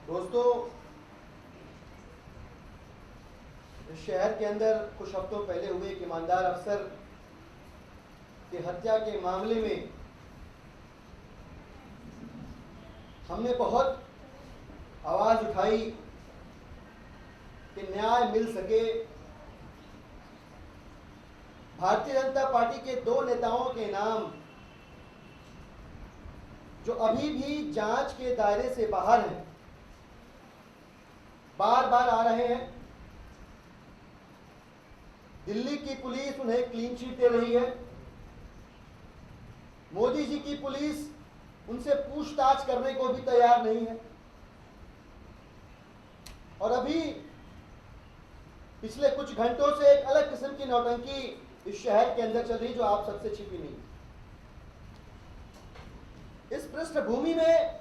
दोस्तों, इस शहर के अंदर कुछ हफ्तों पहले हुए एक ईमानदार अफसर की हत्या के मामले में हमने बहुत आवाज़ उठाई कि न्याय मिल सके। भारतीय जनता पार्टी के दो नेताओं के नाम जो अभी भी जांच के दायरे से बाहर हैं, बार बार आ रहे हैं। दिल्ली की पुलिस उन्हें क्लीन चिट दे रही है। मोदी जी की पुलिस उनसे पूछताछ करने को भी तैयार नहीं है। और अभी पिछले कुछ घंटों से एक अलग किस्म की नौटंकी इस शहर के अंदर चल रही जो आप सबसे छिपी नहीं। इस पृष्ठभूमि में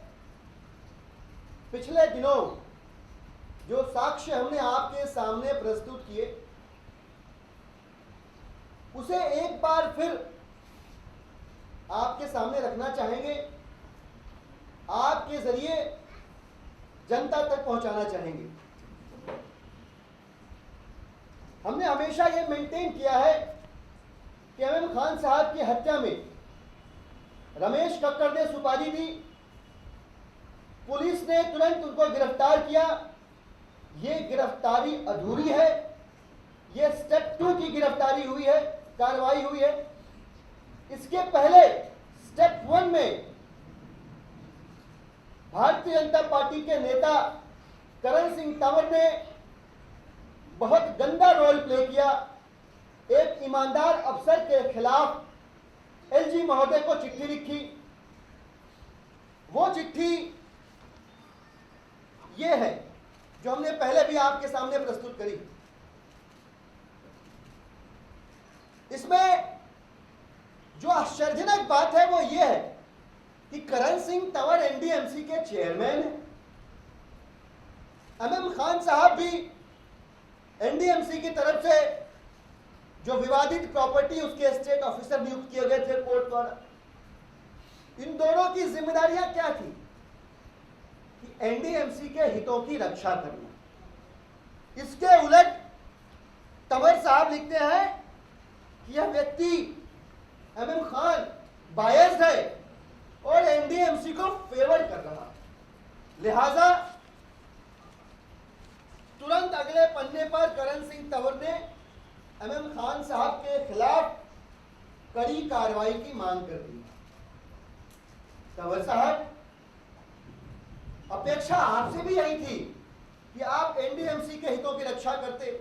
पिछले दिनों जो साक्ष्य हमने आपके सामने प्रस्तुत किए, उसे एक बार फिर आपके सामने रखना चाहेंगे, आपके जरिए जनता तक पहुंचाना चाहेंगे। हमने हमेशा यह मेंटेन किया है कि एमएम खान साहब की हत्या में रमेश कक्कड़ ने सुपारी दी, पुलिस ने तुरंत उनको गिरफ्तार किया। ये गिरफ्तारी अधूरी है, ये स्टेप 2 की गिरफ्तारी हुई है, कार्रवाई हुई है। इसके पहले स्टेप 1 में भारतीय जनता पार्टी के नेता करण सिंह तंवर ने बहुत गंदा रोल प्ले किया। एक ईमानदार अफसर के खिलाफ एलजी महोदय को चिट्ठी लिखी। वो चिट्ठी ये है जो हमने पहले भी आपके सामने प्रस्तुत करी। इसमें जो आश्चर्यजनक बात है वो ये है कि करण सिंह तंवर एनडीएमसी के चेयरमैन हैं। एमएम खान साहब भी एनडीएमसी की तरफ से जो विवादित प्रॉपर्टी उसके स्टेट ऑफिसर नियुक्त किए गए थे कोर्ट द्वारा। इन दोनों की जिम्मेदारियां क्या थी कि एनडीएमसी के हितों की रक्षा करना। इसके उलट तंवर साहब लिखते हैं कि यह व्यक्ति एमएम खान बायस्ड है और एनडीएमसी को फेवर कर रहा है। लिहाजा तुरंत अगले पन्ने पर करण सिंह तंवर ने एमएम खान साहब के खिलाफ कड़ी कार्रवाई की मांग कर दी। तंवर साहब, अपेक्षा आपसे भी यही थी कि आप एनडीएमसी के हितों की रक्षा करते,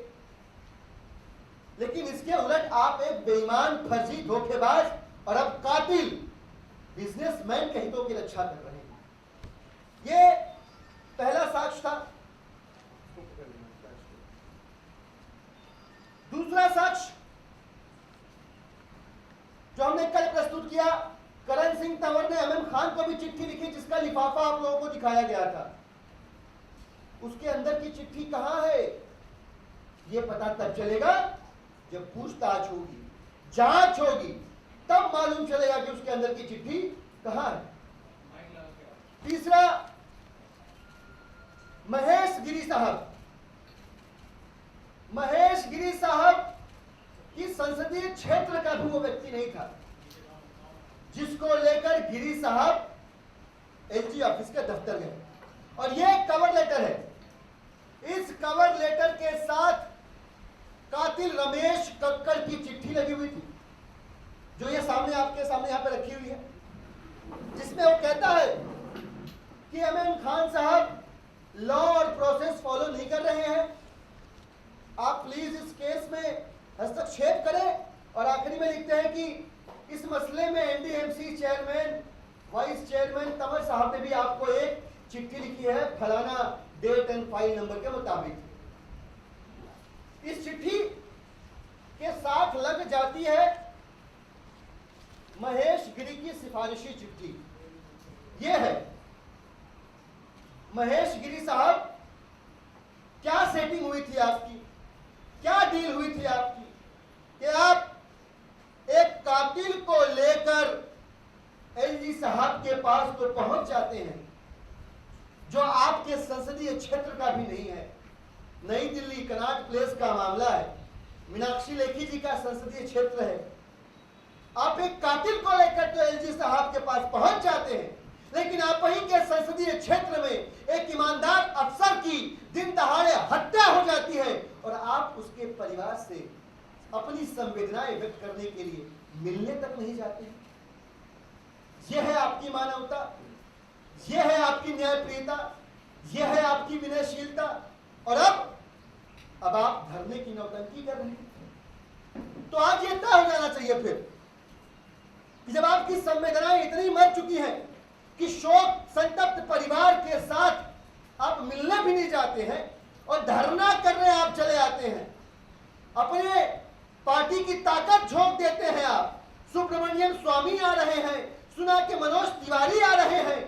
लेकिन इसके उलट आप एक बेईमान, फर्जी, धोखेबाज और अब कातिल बिजनेसमैन के हितों की रक्षा कर रहे हैं। ये पहला साक्ष्य था। दूसरा साक्ष्य जो हमने कल प्रस्तुत किया, करण सिंह तंवर ने एमएम खान को भी चिट्ठी लिखी जिसका लिफाफा आप लोगों को दिखाया गया था। उसके अंदर की चिट्ठी कहां है यह पता तब चलेगा जब पूछताछ होगी, जांच होगी, तब मालूम चलेगा कि उसके अंदर की चिट्ठी कहां है। तीसरा, महेश गिरी साहब। महेश गिरी साहब की संसदीय क्षेत्र का भी वो व्यक्ति नहीं था जिसको लेकर गिरी साहब एलजी ऑफिस के दफ्तर गए। और ये एक कवर लेटर है। इस कवर लेटर के साथ कातिल रमेश कक्कड़ की चिट्ठी लगी हुई थी जो ये सामने आपके सामने यहां पर रखी हुई है, जिसमें वो कहता है कि एमएम खान साहब लॉ और प्रोसेस फॉलो नहीं कर रहे हैं, आप प्लीज इस केस में हस्तक्षेप करें। और आखिरी में लिखते हैं कि इस मसले में NDMC chairman, vice chairman Tanwar साहब ने भी आपको एक चिट्ठी लिखी है फलाना डेट एंड फाइल नंबर के मुताबिक। इस चिट्ठी के साथ लग जाती है महेश गिरी की सिफारिशी चिट्ठी। यह है महेश गिरी साहब, क्या सेटिंग हुई थी आपकी, क्या डील हुई थी आपकी कि आप एक कातिल को लेकर एलजी साहब के पास तो पहुंच जाते हैं, जो आपके संसदीय क्षेत्र का भी नहीं है। नई दिल्ली कनॉट प्लेस का मामला है, मीनाक्षी लेखी जी का संसदीय क्षेत्र है। आप एक कातिल को लेकर तो एलजी साहब के पास पहुंच जाते हैं, लेकिन आप वहीं के संसदीय क्षेत्र में एक ईमानदार अफसर की दिन दहाड़े हत्या हो जाती है और आप उसके परिवार से अपनी संवेदनाएं व्यक्त करने के लिए मिलने तक नहीं जाते हैं। यह है आपकी मानवता, यह है आपकी न्यायप्रियता, यह है आपकी विनयशीलता। और अब आप धरने की नौटंकी कर रहे हैं। तो आज ये तय हो जाना चाहिए फिर कि जब आपकी संवेदनाएं इतनी मर चुकी हैं कि शोक संतप्त परिवार के साथ आप मिलने भी नहीं जाते हैं और धरना करने आप चले आते हैं, अपने पार्टी की ताकत झोंक देते हैं। आप सुब्रमण्यम स्वामी आ रहे हैं, सुना के मनोज तिवारी आ रहे हैं।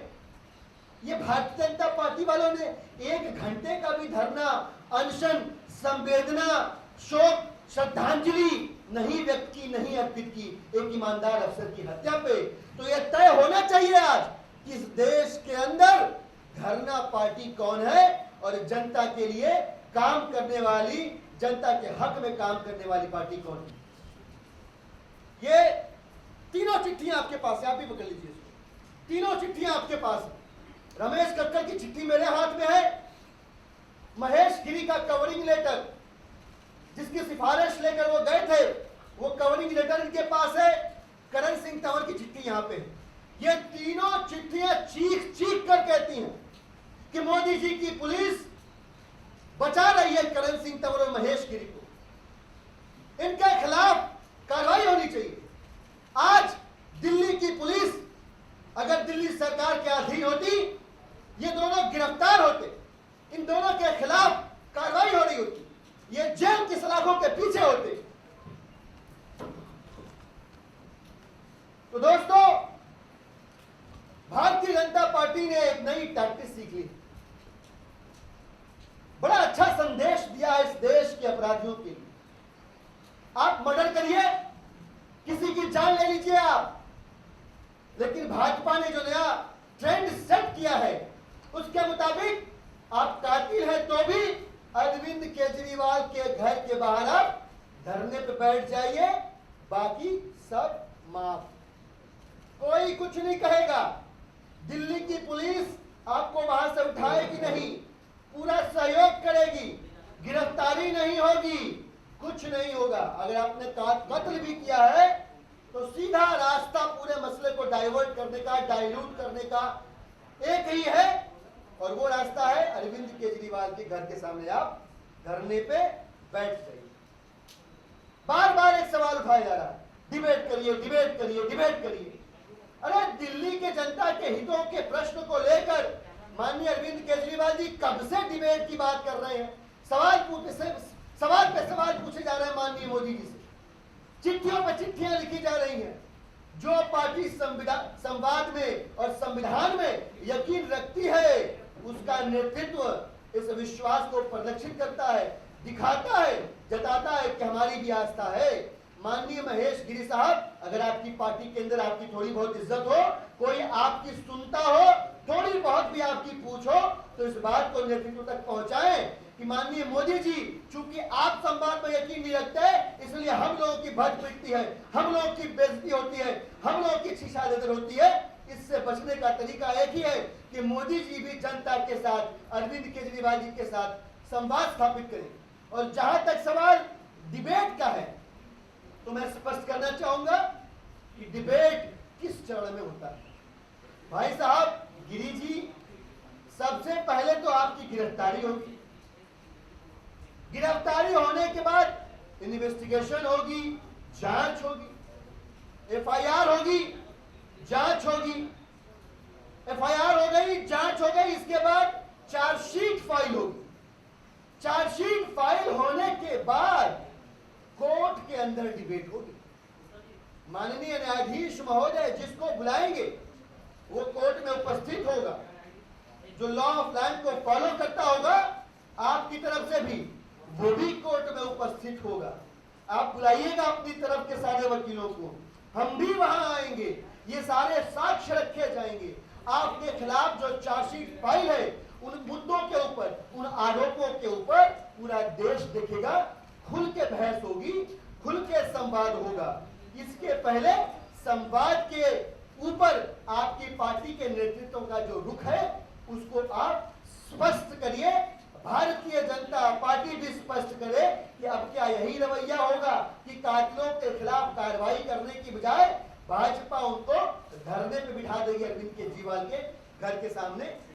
ये भारतीय जनता पार्टी वालों ने 1 घंटे का भी धरना, अनशन, संवेदना, शोक, श्रद्धांजलि नहीं व्यक्त की, नहीं अर्पित की एक ईमानदार अफसर की हत्या पे। तो यह तय होना चाहिए आज कि इस देश के अंदर धरना पार्टी कौन है और जनता के लिए काम करने वाली, जनता के हक में काम करने वाली पार्टी कौन है। ये तीनों चिट्ठियां आपके पास है, आप भी पकड़ लीजिए इसको। तीनों चिट्ठियां आपके पास है। रमेश कक्कड़ की चिट्ठी मेरे हाथ में है, महेश गिरी का कवरिंग लेटर जिसकी सिफारिश लेकर वो गए थे, वो कवरिंग लेटर इनके पास है। करण सिंह तंवर की चिट्ठी यहां पे है। ये तीनों चिट्ठियां चीख चीख कर कहती हैं कि मोदी जी की पुलिस बचा रही है करण सिंह तंवर और महेश गिरी को। इनके खिलाफ कार्रवाई होनी चाहिए। आज दिल्ली की पुलिस अगर दिल्ली सरकार के अधीन होती, ये दोनों गिरफ्तार होते, इन दोनों के खिलाफ कार्रवाई हो रही होती, ये जेल की सलाखों के पीछे होते। तो दोस्तों, भारतीय जनता पार्टी ने एक नई टैक्टिक सीख ली, बड़ा अच्छा संदेश दिया इस देश के अपराधियों के लिए। आप मर्डर करिए, किसी की जान ले लीजिए आप, लेकिन भाजपा ने जो नया ट्रेंड सेट किया है उसके मुताबिक आप कातिल हैं तो भी अरविंद केजरीवाल के घर के बाहर आप धरने पे बैठ जाइए, बाकी सब माफ, कोई कुछ नहीं कहेगा। दिल्ली की पुलिस आपको वहां से उठाएगी नहीं, पूरा सहयोग करेगी, गिरफ्तारी नहीं होगी, कुछ नहीं होगा। अगर आपने कत्ल भी किया है तो सीधा रास्ता पूरे मसले को डाइवर्ट करने का, डाइल्यूट करने का एक ही है, और वो रास्ता है अरविंद केजरीवाल के घर के सामने आप धरने पे बैठ जाइए। बार बार एक सवाल उठाया जा रहा है, डिबेट करिए, डिबेट करिए, डिबेट करिए। अरे दिल्ली के जनता के हितों के प्रश्न को लेकर माननीय अरविंद केजरीवाल जी कब से डिबेट की बात कर रहे हैं। सवाल पे सवाल पूछे जा रहे हैं माननीय मोदी जी से, चिट्ठियों पर चिट्ठियां लिखी जा रही हैं। जो पार्टी संवाद में और संविधान में यकीन रखती है, उसका नेतृत्व इस विश्वास को परिलक्षित करता है, दिखाता है, जताता है कि हमारी भी आस्था है। माननीय महेश गिरी साहब, अगर आपकी पार्टी के अंदर आपकी थोड़ी बहुत इज्जत हो, कोई आपकी सुनता हो, थोड़ी बहुत भी आपकी पूछ हो, तो इस बात को नेतृत्व तक पहुंचाएं कि माननीय मोदी जी, चूंकि आप संवाद में यकीन नहीं रखते, इसलिए हम लोगों की भट पिटती है, हम लोगों की बेइज्जती होती है, हम लोगों की शिशादर होती है। इससे बचने का तरीका एक ही है कि मोदी जी भी जनता के साथ, अरविंद केजरीवाल जी के साथ संवाद स्थापित करें। और जहां तक सवाल डिबेट का है, तो मैं स्पष्ट करना चाहूंगा कि डिबेट किस चरण में होता है। भाई साहब गिरी जी, सबसे पहले तो आपकी गिरफ्तारी होगी, गिरफ्तारी होने के बाद इन्वेस्टिगेशन होगी, जांच होगी, एफआईआर होगी, जांच होगी, एफआईआर हो गई, जांच हो गई, इसके बाद चार्जशीट फाइल होगी। चार्जशीट फाइल होने के बाद कोर्ट के अंदर डिबेट होगी। माननीय न्यायाधीश महोदय जिसको बुलाएंगे वो कोर्ट में उपस्थित होगा, जो लॉ ऑफ लैंड को फॉलो करता होगा आपकी तरफ से भी, वो भी कोर्ट में उपस्थित होगा। आप बुलाइएगा अपनी तरफ के सारे वकीलों को, हम भी वहां आएंगे, ये सारे साक्ष्य रखे जाएंगे। आपके खिलाफ जो चार्जशीट फाइल है उन मुद्दों के ऊपर, उन आरोपों के ऊपर पूरा देश देखेगा, खुल के बहस होगी, खुल के संवाद होगा। इसके पहले संवाद के ऊपर आपकी पार्टी के नेतृत्व का जो रुख है उसको आप स्पष्ट करिए। भारतीय जनता पार्टी भी स्पष्ट करे कि अब क्या यही रवैया होगा कि कातिलों के खिलाफ कार्रवाई करने की बजाय भाजपा उनको धरने पे बिठा देगी अरविंद केजरीवाल के घर के सामने।